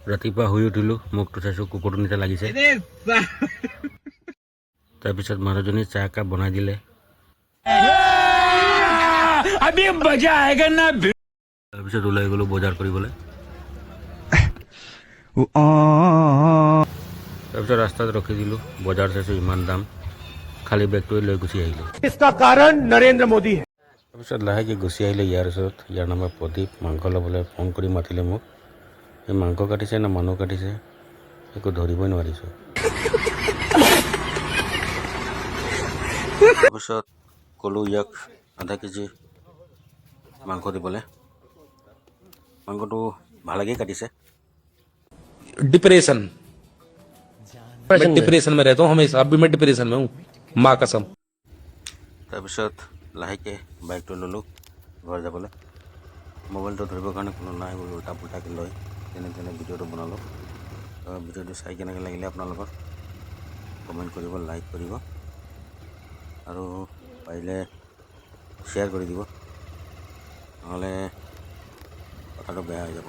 ৰাতিপুৱা শুই উঠিলোঁ, মুখটো চাইছোঁ কুকুৰটোৰ নিচিনা লাগিছে। তাৰপিছত মানুহজনী চাহ একাপ বনাই দিলে। তাৰপিছত ওলাই গ'লোঁ বজাৰ কৰিবলৈ। তাৰপিছত ৰাস্তাত ৰখি দিলোঁ, বজাৰ চাইছোঁ ইমান দাম, খালী বেগটোৱে লৈ গুচি আহিলোঁ। তাৰপিছত লাহেকৈ গুচি আহিলে ইয়াৰ ওচৰত, ইয়াৰ নাম প্ৰদীপ। মাংস ল'বলৈ ফোন কৰি মাতিলে মোক। এই মাংস কাটিছে না মানুহ কাটিছে একো ধৰিবই নোৱাৰিছোঁ। তাৰপিছত ক'লোঁ ইয়াক আধা কেজি মাংস দিবলৈ। মাংসটো ভালকৈ কাটিছে। डिप्रेशन मैं डिप्रेशन में रहता हूँ हमेशा। अब भी मैं डिप्रेशन में हूँ, माँ कसम। তাৰপিছত লাহেকৈ বাইকটো ল'লোঁ ঘৰ যাবলৈ। মোবাইলটো ধৰিবৰ কাৰণে কোনো নাই, বোলো উল্টা পুল্টাকৈ লৈ যেনে তেনে ভিডিঅ'টো বনালোঁ। ভিডিঅ'টো চাই কেনেকৈ লাগিলে আপোনালোকৰ কমেণ্ট কৰিব, লাইক কৰিব আৰু পাৰিলে শ্বেয়াৰ কৰি দিব, নহ'লে কথাটো বেয়া হৈ যাব।